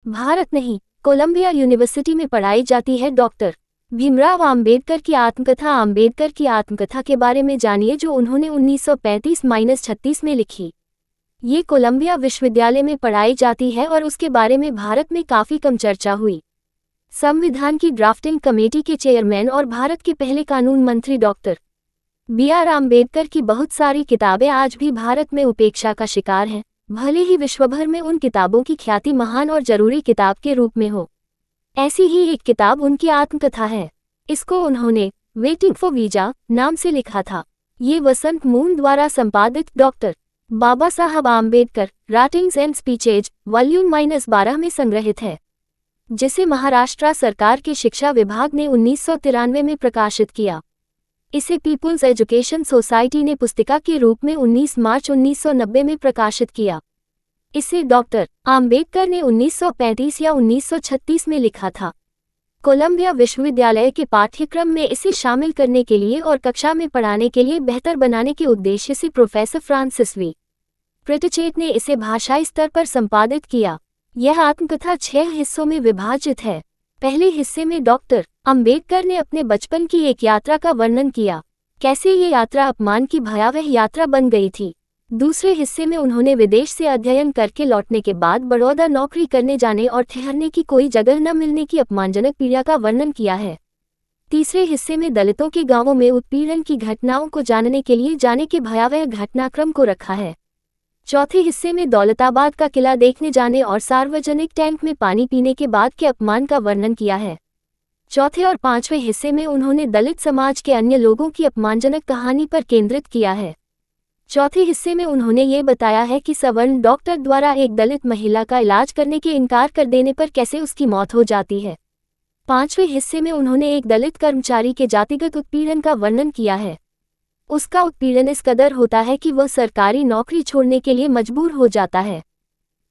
भारत नहीं, Colombia university में पढ़ाई जाती है। डॉक्टर भीमराव आम्बेडकर की आत्मकथा। आम्बेडकर की आत्मकथा के बारे में जानिए जो उन्होंने 1935-36 में लिखी। ये कोलंबिया विश्वविद्यालय में पढ़ाई जाती है और उसके बारे में भारत में काफ़ी कम चर्चा हुई। संविधान की ड्राफ्टिंग कमेटी के चेयरमैन और भारत के पहले कानून मंत्री डॉक्टर बी.आर. आम्बेडकर की बहुत सारी किताबें आज भी भारत में उपेक्षा का शिकार हैं, भले ही विश्वभर में उन किताबों की ख्याति महान और जरूरी किताब के रूप में हो। ऐसी ही एक किताब उनकी आत्मकथा है। इसको उन्होंने वेटिंग फॉर वीजा नाम से लिखा था। ये वसंत मून द्वारा संपादित doctor Baba Saheb Ambedkar writings and speeches volume -12 में संग्रहित है, जिसे महाराष्ट्र सरकार के शिक्षा विभाग ने 1993 में प्रकाशित किया। इसे पीपुल्स एजुकेशन सोसाइटी ने पुस्तिका के रूप में 19 मार्च 1990 में प्रकाशित किया। इसे डॉक्टर आम्बेडकर ने 1935 या 1936 में लिखा था। कोलंबिया विश्वविद्यालय के पाठ्यक्रम में इसे शामिल करने के लिए और कक्षा में पढ़ाने के लिए बेहतर बनाने के उद्देश्य से प्रोफेसर फ्रांसिस वी. प्रिटचेट ने इसे भाषाई स्तर पर संपादित किया। यह आत्मकथा 6 हिस्सों में विभाजित है। पहले हिस्से में डॉक्टर आम्बेडकर ने अपने बचपन की एक यात्रा का वर्णन किया, कैसे ये यात्रा अपमान की भयावह यात्रा बन गई थी। दूसरे हिस्से में उन्होंने विदेश से अध्ययन करके लौटने के बाद बड़ौदा नौकरी करने जाने और ठहरने की कोई जगह न मिलने की अपमानजनक पीड़ा का वर्णन किया है। तीसरे हिस्से में दलितों के गांवों में उत्पीड़न की घटनाओं को जानने के लिए जाने के भयावह घटनाक्रम को रखा है। चौथे हिस्से में दौलताबाद का किला देखने जाने और सार्वजनिक टैंक में पानी पीने के बाद के अपमान का वर्णन किया है। चौथे और पांचवें हिस्से में उन्होंने दलित समाज के अन्य लोगों की अपमानजनक कहानी पर केंद्रित किया है। चौथे हिस्से में उन्होंने ये बताया है कि सवर्ण डॉक्टर द्वारा एक दलित महिला का इलाज करने के इनकार कर देने पर कैसे उसकी मौत हो जाती है। पांचवें हिस्से में उन्होंने एक दलित कर्मचारी के जातिगत उत्पीड़न का वर्णन किया है। उसका उत्पीड़न इस कदर होता है कि वह सरकारी नौकरी छोड़ने के लिए मजबूर हो जाता है।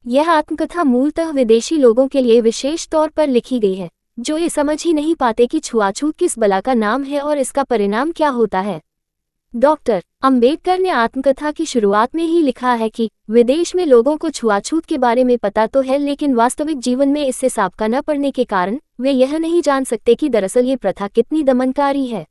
यह आत्मकथा मूलतः विदेशी लोगों के लिए विशेष तौर पर लिखी गई है, जो ये समझ ही नहीं पाते कि छुआछूत किस बला का नाम है और इसका परिणाम क्या होता है। डॉक्टर आम्बेडकर ने आत्मकथा की शुरुआत में ही लिखा है कि विदेश में लोगों को छुआछूत के बारे में पता तो है, लेकिन वास्तविक जीवन में इससे साबका न पड़ने के कारण वे यह नहीं जान सकते कि दरअसल ये प्रथा कितनी दमनकारी है।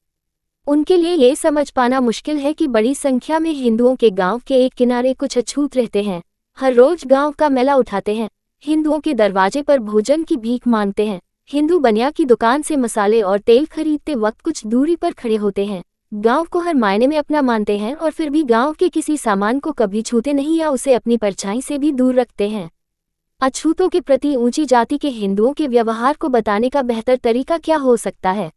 उनके लिए ये समझ पाना मुश्किल है कि बड़ी संख्या में हिंदुओं के गांव के एक किनारे कुछ अछूत रहते हैं, हर रोज गांव का मेला उठाते हैं, हिंदुओं के दरवाजे पर भोजन की भीख मांगते हैं, हिंदू बनिया की दुकान से मसाले और तेल खरीदते वक्त कुछ दूरी पर खड़े होते हैं, गांव को हर मायने में अपना मानते हैं और फिर भी गांव के किसी सामान को कभी छूते नहीं या उसे अपनी परछाई से भी दूर रखते हैं। अछूतों के प्रति ऊंची जाति के हिंदुओं के व्यवहार को बताने का बेहतर तरीका क्या हो सकता है?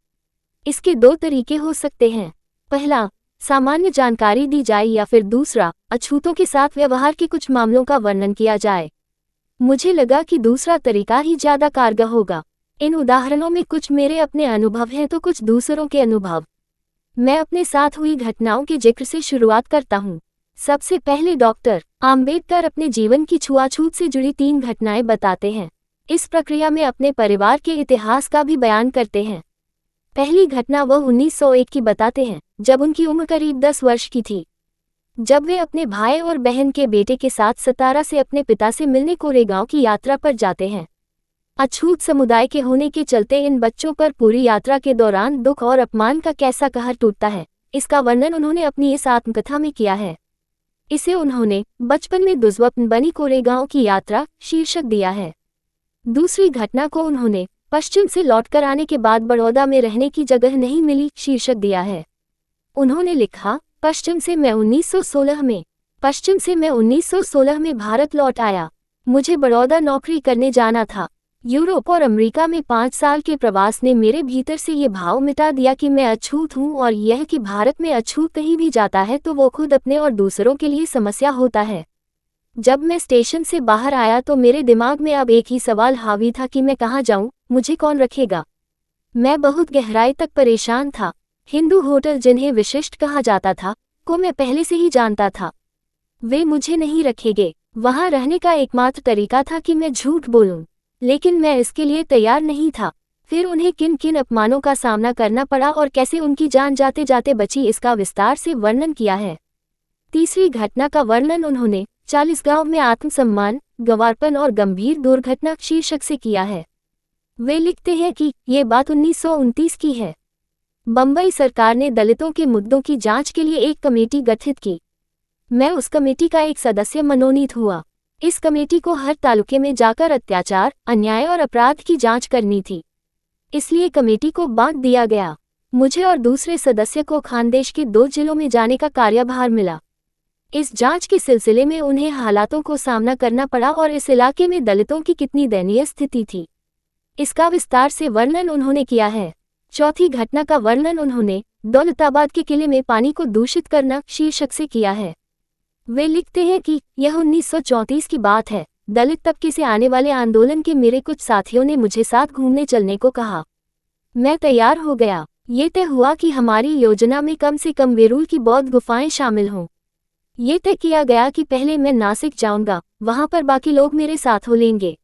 इसके 2 तरीके हो सकते हैं। पहला, सामान्य जानकारी दी जाए या फिर दूसरा, अछूतों के साथ व्यवहार के कुछ मामलों का वर्णन किया जाए। मुझे लगा कि दूसरा तरीका ही ज्यादा कारगर होगा। इन उदाहरणों में कुछ मेरे अपने अनुभव हैं तो कुछ दूसरों के अनुभव। मैं अपने साथ हुई घटनाओं के जिक्र से शुरुआत करता हूँ। सबसे पहले डॉक्टर आम्बेडकर अपने जीवन की छुआछूत से जुड़ी 3 घटनाएं बताते हैं। इस प्रक्रिया में अपने परिवार के इतिहास का भी बयान करते हैं। पहली घटना वह 1901 की बताते हैं, जब उनकी उम्र करीब 10 वर्ष की थी, जब वे अपने भाई और बहन के बेटे के साथ सतारा से अपने पिता से मिलने कोरेगांव की यात्रा पर जाते हैं। अछूत समुदाय के होने के चलते इन बच्चों पर पूरी यात्रा के दौरान दुख और अपमान का कैसा कहर टूटता है, इसका वर्णन उन्होंने अपनी इस आत्मकथा में किया है। इसे उन्होंने बचपन में दुर्स्वप्न बनी कोरेगांव की यात्रा शीर्षक दिया है। दूसरी घटना को उन्होंने पश्चिम से लौटकर आने के बाद बड़ौदा में रहने की जगह नहीं मिली शीर्षक दिया है। उन्होंने लिखा, पश्चिम से मैं 1916 में भारत लौट आया। मुझे बड़ौदा नौकरी करने जाना था। यूरोप और अमेरिका में 5 साल के प्रवास ने मेरे भीतर से ये भाव मिटा दिया कि मैं अछूत हूँ और यह कि भारत में अछूत कहीं भी जाता है तो वो खुद अपने और दूसरों के लिए समस्या होता है। जब मैं स्टेशन से बाहर आया तो मेरे दिमाग में अब एक ही सवाल हावी था कि मैं कहाँ जाऊँ, मुझे कौन रखेगा। मैं बहुत गहराई तक परेशान था। हिंदू होटल जिन्हें विशिष्ट कहा जाता था को मैं पहले से ही जानता था, वे मुझे नहीं रखेंगे। वहाँ रहने का एकमात्र तरीका था कि मैं झूठ बोलूं, लेकिन मैं इसके लिए तैयार नहीं था। फिर उन्हें किन किन अपमानों का सामना करना पड़ा और कैसे उनकी जान जाते जाते बची, इसका विस्तार से वर्णन किया है। तीसरी घटना का वर्णन उन्होंने चालीसगांव में आत्मसम्मान, गंवारपन और गंभीर दुर्घटना शीर्षक से किया है। वे लिखते हैं कि ये बात 1929 की है। बम्बई सरकार ने दलितों के मुद्दों की जांच के लिए एक कमेटी गठित की। मैं उस कमेटी का एक सदस्य मनोनीत हुआ। इस कमेटी को हर तालुके में जाकर अत्याचार, अन्याय और अपराध की जांच करनी थी। इसलिए कमेटी को बांट दिया गया। मुझे और दूसरे सदस्य को खानदेश के 2 जिलों में जाने का कार्यभार मिला। इस जांच के सिलसिले में उन्हें हालातों को सामना करना पड़ा और इस इलाके में दलितों की कितनी दयनीय स्थिति थी, इसका विस्तार से वर्णन उन्होंने किया है। चौथी घटना का वर्णन उन्होंने दौलताबाद के किले में पानी को दूषित करना शीर्षक से किया है। वे लिखते हैं कि यह 1934 की बात है। दलित तबके से आने वाले आंदोलन के मेरे कुछ साथियों ने मुझे साथ घूमने चलने को कहा। मैं तैयार हो गया। ये तय हुआ कि हमारी योजना में कम से कम वेरूल की बौद्ध गुफाएं शामिल हों। ये तय किया गया कि पहले मैं नासिक जाऊंगा, वहां पर बाकी लोग मेरे साथ हो लेंगे।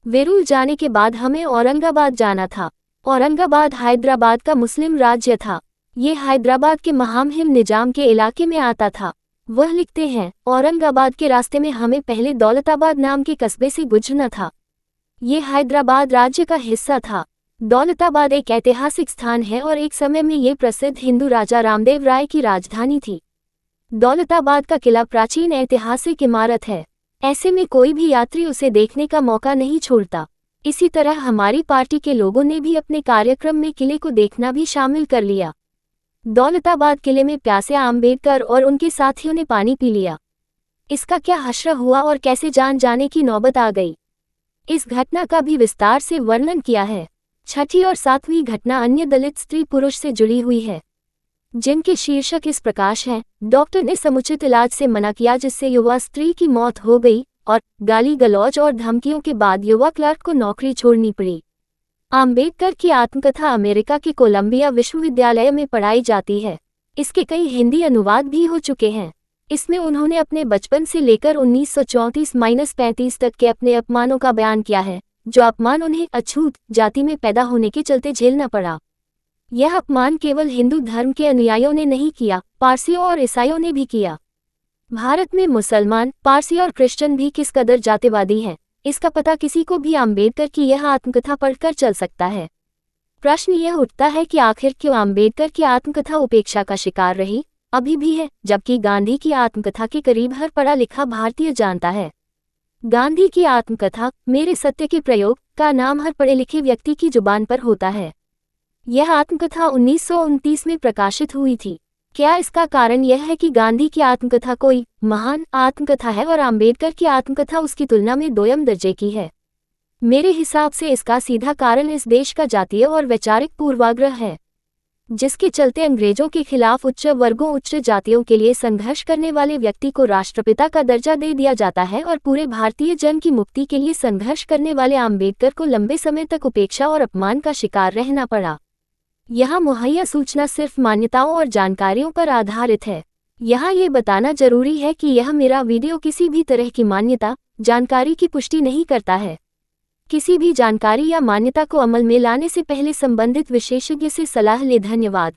वेरूल जाने के बाद हमें औरंगाबाद जाना था। औरंगाबाद हैदराबाद का मुस्लिम राज्य था। ये हैदराबाद के महामहिम निजाम के इलाके में आता था। वह लिखते हैं, औरंगाबाद के रास्ते में हमें पहले दौलताबाद नाम के कस्बे से गुजरना था। ये हैदराबाद राज्य का हिस्सा था। दौलताबाद एक ऐतिहासिक स्थान है और एक समय में ये प्रसिद्ध हिंदू राजा रामदेव राय की राजधानी थी। दौलताबाद का किला प्राचीन ऐतिहासिक इमारत है। ऐसे में कोई भी यात्री उसे देखने का मौका नहीं छोड़ता। इसी तरह हमारी पार्टी के लोगों ने भी अपने कार्यक्रम में किले को देखना भी शामिल कर लिया। दौलताबाद किले में प्यासे आम्बेडकर और उनके साथियों ने पानी पी लिया। इसका क्या हश्र हुआ और कैसे जान जाने की नौबत आ गई, इस घटना का भी विस्तार से वर्णन किया है। छठी और सातवीं घटना अन्य दलित स्त्री पुरुष से जुड़ी हुई है, जिनके शीर्षक इस प्रकार हैं। डॉक्टर ने समुचित इलाज से मना किया जिससे युवा स्त्री की मौत हो गई और गाली गलौज और धमकियों के बाद युवा क्लर्क को नौकरी छोड़नी पड़ी। आम्बेडकर की आत्मकथा अमेरिका के कोलंबिया विश्वविद्यालय में पढ़ाई जाती है। इसके कई हिंदी अनुवाद भी हो चुके हैं। इसमें उन्होंने अपने बचपन से लेकर 1934-35 तक के अपने अपमानों का बयान किया है, जो अपमान उन्हें अछूत जाति में पैदा होने के चलते झेलना पड़ा। यह अपमान केवल हिंदू धर्म के अनुयायियों ने नहीं किया, पारसियों और ईसाइयों ने भी किया। भारत में मुसलमान, पारसी और क्रिश्चियन भी किस कदर जातिवादी हैं, इसका पता किसी को भी आम्बेडकर की यह आत्मकथा पढ़कर चल सकता है। प्रश्न यह उठता है कि आखिर क्यों आम्बेडकर की आत्मकथा उपेक्षा का शिकार रही, अभी भी है, जबकि गांधी की आत्मकथा के करीब हर पढ़ा लिखा भारतीय जानता है। गांधी की आत्मकथा मेरे सत्य के प्रयोग का नाम हर पढ़े लिखे व्यक्ति की जुबान पर होता है। यह आत्मकथा 1929 में प्रकाशित हुई थी। क्या इसका कारण यह है कि गांधी की आत्मकथा कोई महान आत्मकथा है और आम्बेडकर की आत्मकथा उसकी तुलना में दोयम दर्जे की है? मेरे हिसाब से इसका सीधा कारण इस देश का जातीय और वैचारिक पूर्वाग्रह है, जिसके चलते अंग्रेजों के खिलाफ उच्च वर्गों, उच्च जातियों के लिए संघर्ष करने वाले व्यक्ति को राष्ट्रपिता का दर्जा दे दिया जाता है और पूरे भारतीय जन की मुक्ति के लिए संघर्ष करने वाले आम्बेडकर को लंबे समय तक उपेक्षा और अपमान का शिकार रहना पड़ा। यहाँ मुहैया सूचना सिर्फ मान्यताओं और जानकारियों पर आधारित है। यहाँ ये बताना जरूरी है कि यह मेरा वीडियो किसी भी तरह की मान्यता, जानकारी की पुष्टि नहीं करता है। किसी भी जानकारी या मान्यता को अमल में लाने से पहले संबंधित विशेषज्ञ से सलाह लें। धन्यवाद।